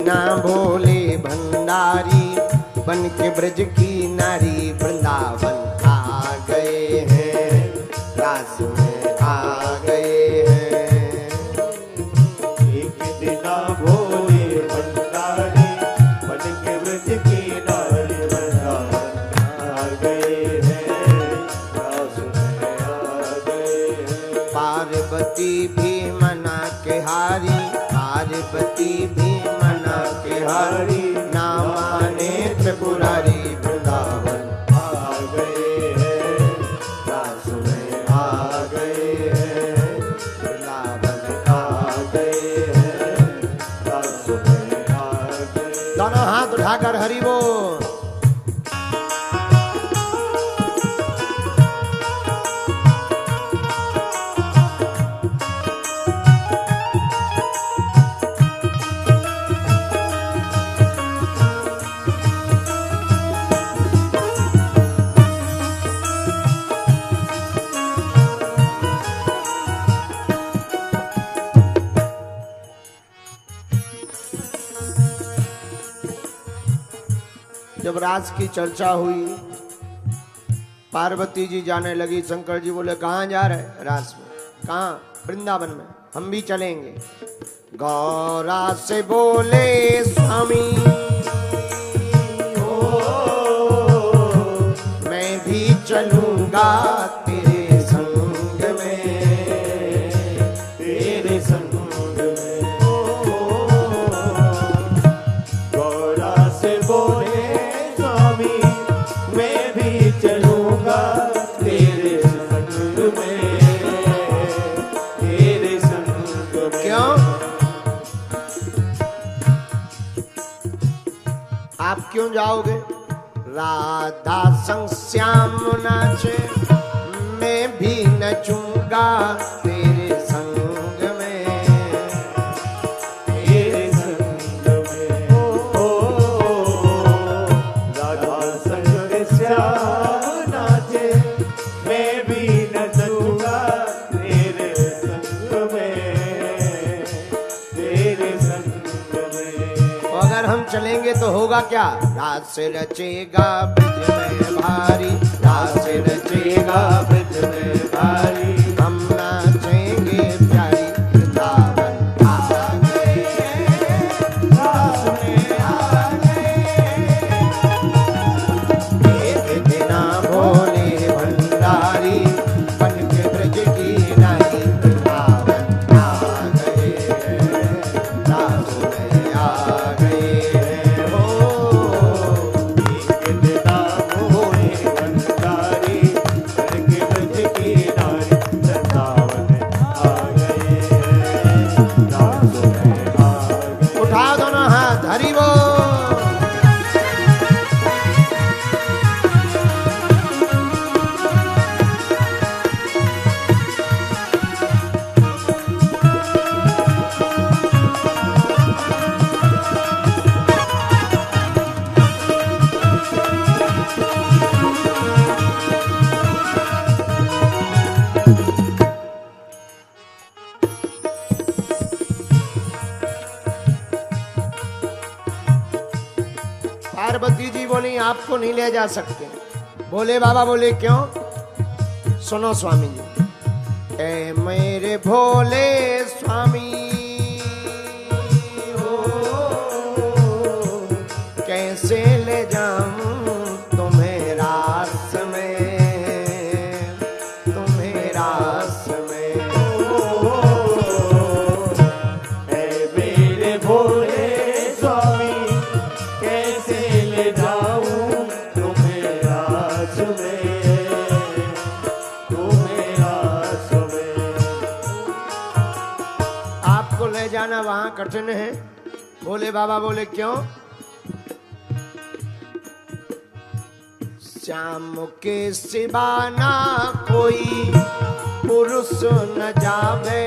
दीना भोले भंडारी, बन के ब्रज की नारी वृंदावन आ गए हैं, रास में आ गए हैं। एक दीना भोले भंडारी, बन के ब्रज की नारी वृंदावन आ गए हैं, रास में आ गए हैं। पार्वती भी मना के हारी, पार्वती भी मना के हारी, ना माने त्रिपुरारी वृंदावन आ गए हैं, रास में आ गए हैं, वृंदावन आ गए हैं, रास में आ गए। दोनों हाथ उठाकर हरि बोल। जब रास की चर्चा हुई, पार्वती जी जाने लगी, शंकर जी बोले कहाँ जा रहे रास में? कहाँ? वृंदावन में, हम भी चलेंगे। गौरा से बोले स्वामी मैं भी चलूंगा तेरे संग में, तेरे संग में। गौरा से बोले स्वामी मैं भी चलूंगा तेरे संग में, तेरे संग में। क्यों? आप क्यों जाओगे? राधा संग श्याम नाचे, मैं भी नचूंगा तेरे संग में, तेरे संग में। राधा संग श्याम नाचे, मैं भी नचूंगा तेरे संग में, तेरे संग में। तो अगर हम चलेंगे तो होगा क्या? रास रचेगा ब्रज में भारी, रास रचेगा ब्रज में भारी, हम नाचेंगे प्यारी वृंदावन आ गए हैं, रास में आ गए। एक दीना भोले भंडारी, बन के ब्रज की नारी वृंदावन आ गए हैं, रास में आ गए हैं। एक दीना भोले भंडारी, बन के ब्रज की नारी वृंदावन आ गए हैं, रास में आ गए। उठाओ दोनों हाथ, हरि बोल। पार्वती जी बोली आपको नहीं ले जा सकते। बोले बाबा बोले क्यों? सुनो स्वामी जी, ए मेरे भोले स्वामी हो, कैसे ले जाऊं तुम्हें रास में, तुम्हें रास में। मेरे भोले स्वामी कैसे ले जाऊं तुम्हें रास में, तुम्हें रास में। आपको ले जाना वहां कठिन है। भोले बाबा बोले क्यों? श्याम के सिवा ना कोई पुरुष न जावे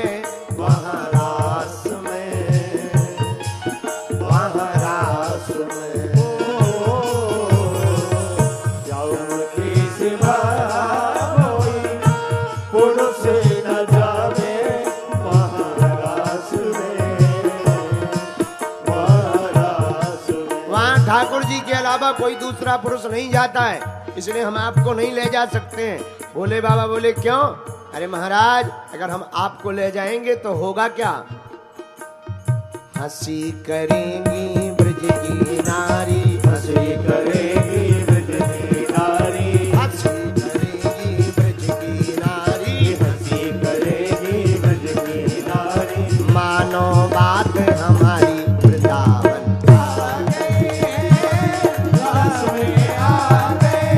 वहाँ रास में, वहाँ रास में। श्याम के सिवा कोई पुरुष न जावे वहाँ रास में, वहाँ ठाकुर जी के अलावा कोई दूसरा पुरुष नहीं जाता है, इसलिए हम आपको नहीं ले जा सकते हैं। भोले बाबा बोले क्यों? अरे महाराज, अगर हम आपको ले जाएंगे तो होगा क्या? हंसी करेंगी ब्रज की नारी, हंसी करेगी ब्रज की नारी, हंसी करेगी ब्रज की नारी, हंसी करेगी ब्रज की नारी। मानो बात हमारी वृंदावन रास में आ गए,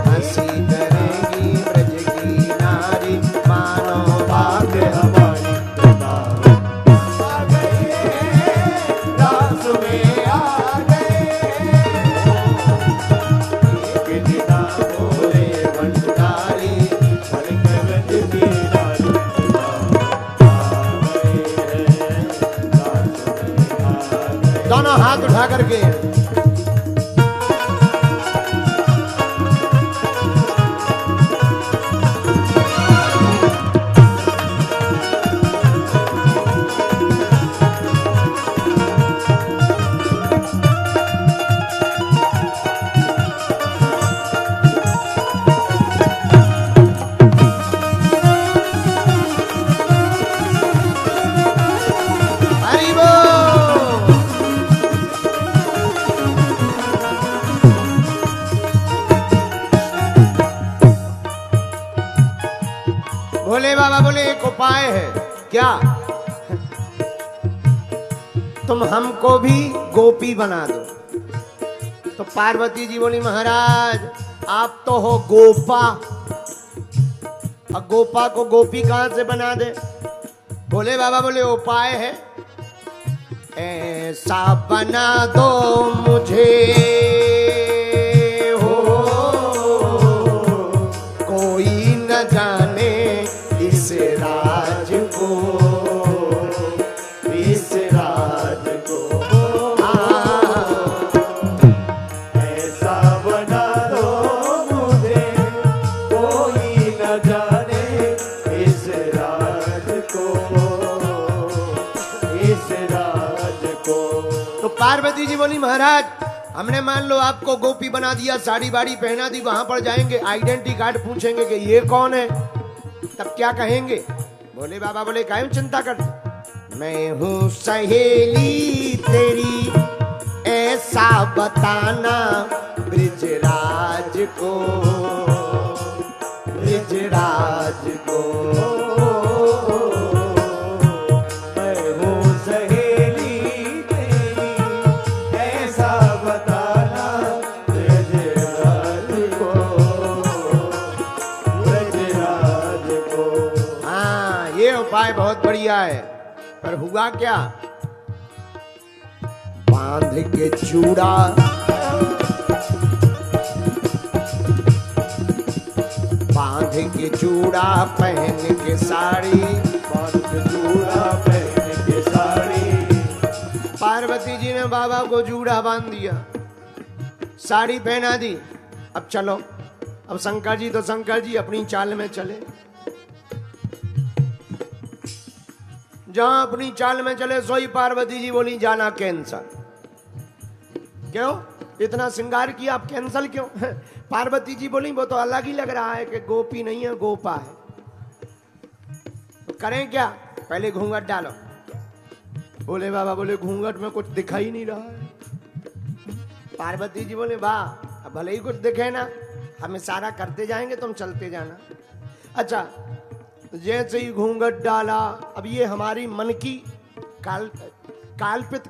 हंसी करेगी ब्रज की नारी, मानो बात हमारी वृंदावन आ गए, रास में आ गए। एक दिना भोले भंडारी, हर के ब्रज की नारी वृंदावन आ गए, रास में आ गए। दोनों हाथ उठा करके हरि बोल। भोले बाबा बोले एक उपाय है। क्या? तुम हमको भी गोपी बना दो। तो पार्वती जी बोली महाराज आप तो हो गोपा, अब गोपा को गोपी कहां से बना दे? भोले बाबा बोले उपाय है, ऐसा बना दो मुझे हो कोई न जाने इस राज को, इस राज को ऐसा बना दो मुझे, कोई न जाने इस राज को, इस राज को। तो पार्वती जी बोली महाराज हमने मान लो आपको गोपी बना दिया, साड़ी बाड़ी पहना दी, वहां पर जाएंगे आइडेंटिटी कार्ड पूछेंगे कि ये कौन है, तब क्या कहेंगे? भोले बाबा बोले काहे चिंता करते, मैं हूँ सहेली तेरी ऐसा बताना ब्रिजराज को, ब्रिजराज को। मैं हूँ सहेली तेरी, ऐसा बताना ब्रजराज को, ब्रजराज को। हाँ ये उपाय बहुत बढ़िया है, पर हुआ क्या? बांध के चूड़ा बांध के चूड़ा पहन के साड़ी, बांध के चूड़ा पहन के साड़ी, पार्वती जी ने बाबा को जूड़ा बांध दिया, साड़ी पहना दी। अब चलो, अब शंकर जी तो शंकर जी अपनी चाल में चले, जहां अपनी चाल में चले सोई पार्वती जी बोली जाना कैंसल। क्यों इतना श्रृंगार किया, आप कैंसल क्यों? पार्वती जी बोली वो तो अलग ही लग रहा है कि गोपी नहीं है गोपा है, तो करें क्या? पहले घूंघट डालो। भोले बाबा बोले घूंघट में कुछ दिखाई नहीं रहा है। पार्वती जी बोले वाह, अब भले ही कुछ दिखे ना, हम इशारा करते जाएंगे तुम चलते जाना। अच्छा, जैसे ही घूंघट डाला, अब ये हमारी मन की काल्पित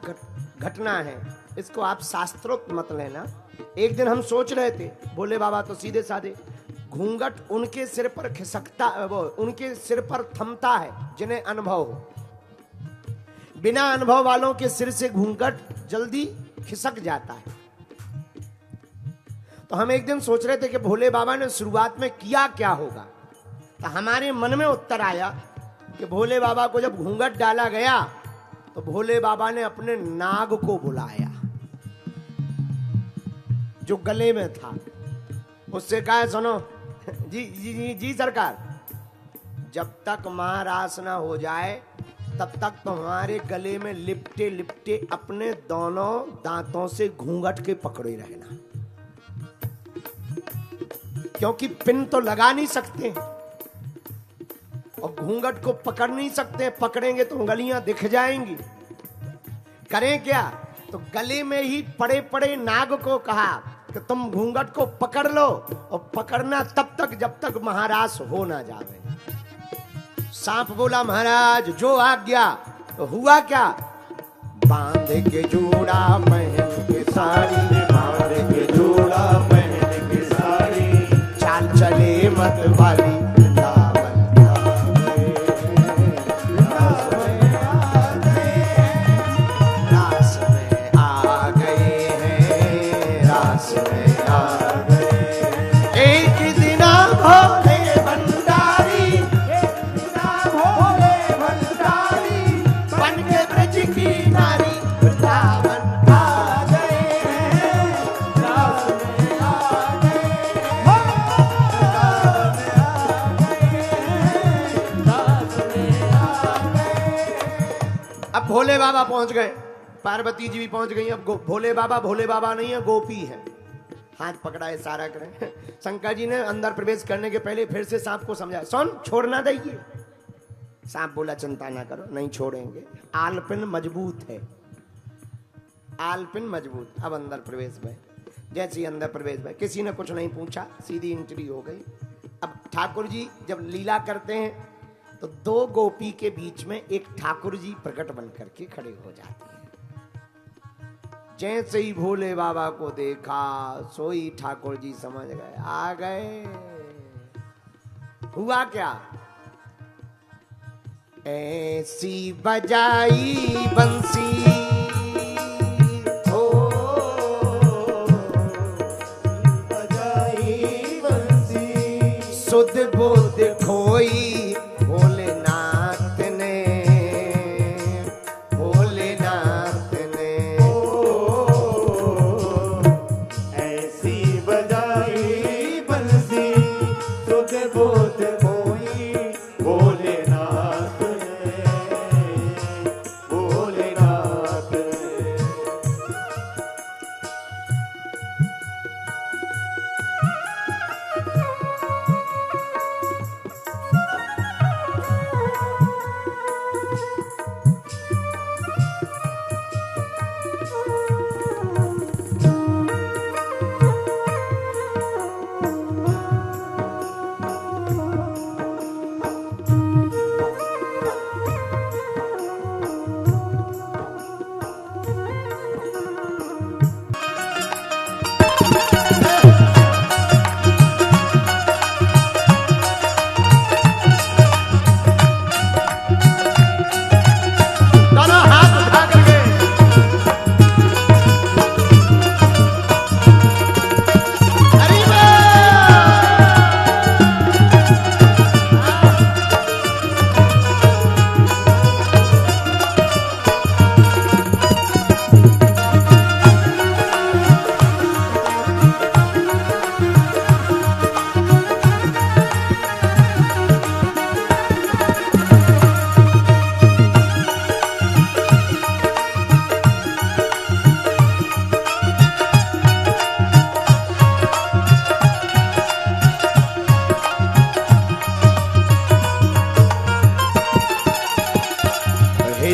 घटना है, इसको आप शास्त्रोक्त मत लेना। एक दिन हम सोच रहे थे, भोले बाबा तो सीधे साधे, घूंघट उनके सिर पर खिसकता, वो उनके सिर पर थमता है जिन्हें अनुभव हो, बिना अनुभव वालों के सिर से घूंघट जल्दी खिसक जाता है। तो हम एक दिन सोच रहे थे कि भोले बाबा ने शुरुआत में किया क्या होगा, तो हमारे मन में उत्तर आया कि भोले बाबा को जब घूंघट डाला गया तो भोले बाबा ने अपने नाग को बुलाया जो गले में था, उससे कहा सुनो जी जी जी जी सरकार, जब तक महारास ना हो जाए तब तक तो हमारे गले में लिपटे लिपटे अपने दोनों दांतों से घूंघट के पकड़े रहना, क्योंकि पिन तो लगा नहीं सकते और घूंघट को पकड़ नहीं सकते, पकड़ेंगे तो उंगलियां दिख जाएंगी। करें क्या? तो गले में ही पड़े पड़े नाग को कहा कि तुम घूंघट को पकड़ लो और पकड़ना तब तक जब तक महाराज हो ना जावे। सांप बोला महाराज जो आज्ञा। तो हुआ क्या? बांध के जोड़ा पहन के साड़ी, बांध के जोड़ा पहन के साड़ी, चाल चले मत वाली भोले बाबा पहुंच गए, पार्वती जी भी पहुंच गई। अब भोले बाबा नहीं है, गोपी है। हाथ पकड़ा, इशारा करें। शंकर जी ने अंदर प्रवेश करने के पहले फिर से सांप को समझाया, सुन छोड़ना देंगे। सांप बोला चिंता ना करो, नहीं छोड़ेंगे, आलपिन मजबूत है, आलपिन मजबूत। अब अंदर प्रवेश भय। जैसे ही अंदर प्रवेश भय, किसी ने कुछ नहीं पूछा, सीधी एंट्री हो गई। अब ठाकुर जी जब लीला करते हैं तो दो गोपी के बीच में एक ठाकुर जी प्रकट बन करके खड़े हो जाते हैं। जैसे ही भोले बाबा को देखा सोई ठाकुर जी समझ गए, आ गए। हुआ क्या? ऐसी बजाई बंसी हो, बजाई बंसी, सुध बुध खोई भोलेनाथ ने, भोलेनाथ ने। ऐसी बजाई बंसी, सुध बुध खोई भोलेनाथ ने, भोलेनाथ ने।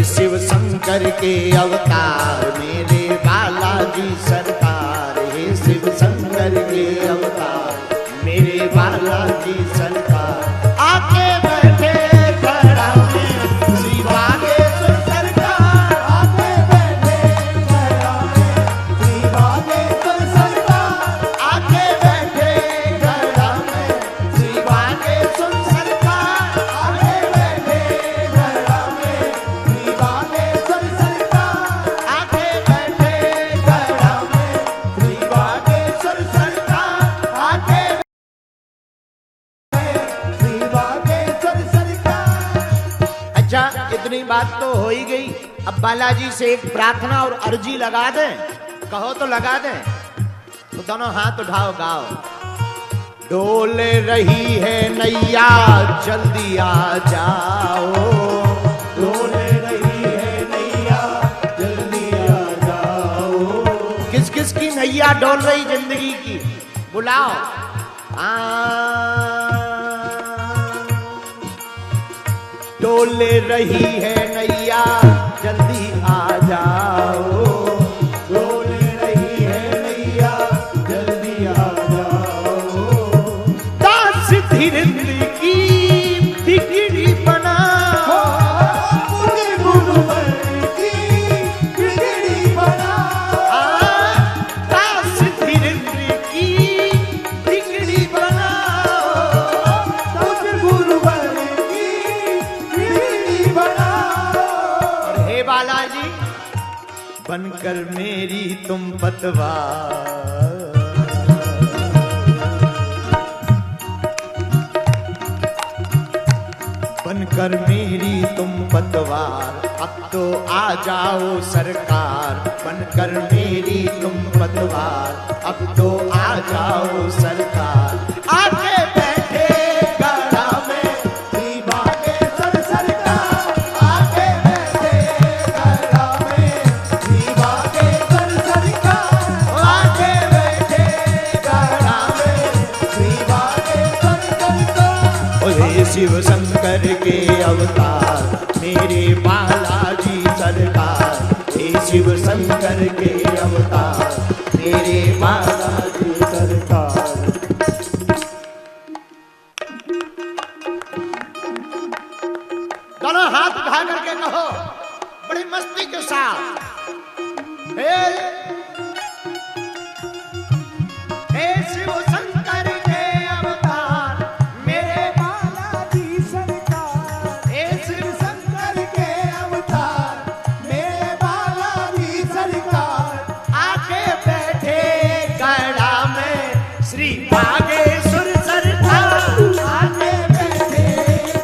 शिव शंकर के अवतार मेरे बालाजी सरकार, हे शिव शंकर के अवतार मेरे बालाजी सरकार। आके बैठे खड़ा में श्री बागेश्वर सरकार, आके बैठे खड़ा में श्री बागेश्वर सरकार, आके बैठे खड़ा में श्री बागेश्वर सरकार, आके बैठे खड़ा में श्री बागेश्वर सरकार, आके बैठे खड़ा में श्री बागेश्वर सरकार, आके अच्छा इतनी बात तो हो ही गई। अब बालाजी से एक प्रार्थना और अर्जी लगा दें, कहो तो लगा दें। तो दोनों हाथ उठाओ, गाओ। डोल रही है नैया जल्दी आ जाओ, डोल नैया डोल रही जिंदगी की, बुलाओ। डोल रही है नैया जल्दी आ जाओ, डोल रही है नैया जल्दी आ जाओ। दास धीरेन्द्र की बिगड़ी बनाओ, मुझे गुरुवर की बिगड़ी बनाओ। दास धीरेन्द्र की बिगड़ी बनाओ, मुझे गुरुवर की बिगड़ी बनाओ। और हे बालाजी बनकर मेरी तुम पतवार, बनकर मेरी तुम पतवार, अब तो आ जाओ सरकार। बनकर मेरी तुम पतवार, अब तो आ जाओ सरकार। आके बैठे गड़ा में श्री बागेश्वर सरकार, आके बैठे गड़ा में। श्री बागेश्वर सरकार, आके बैठे गड़ा में। श्री बागेश्वर सरकार। ओहे शिव शंकर के अवतार मेरे बालाजी सरकार, हे शिव शंकर के अवतार मेरे बालाजी सरकार। दोनों हाथ उठा करके कहो बड़ी मस्ती के साथ, हे शिव शंकर के अवतार मेरे बालाजी सरकार, हे शिव शंकर के अवतार मेरे बालाजी सरकार। आके बैठे गड़ा में श्री बागेश्वर सरकार, आके बैठे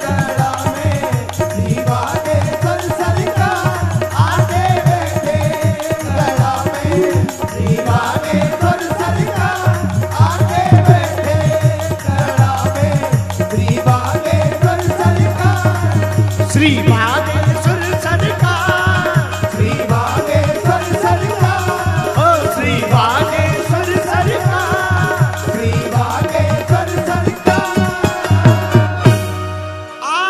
गड़ा में। श्री बागेश्वर सरकार, आके बैठे गड़ा में। श्री बागेश्वर सरकार, आके बैठे गड़ा में। श्री बागेश्वर सरकार। श्री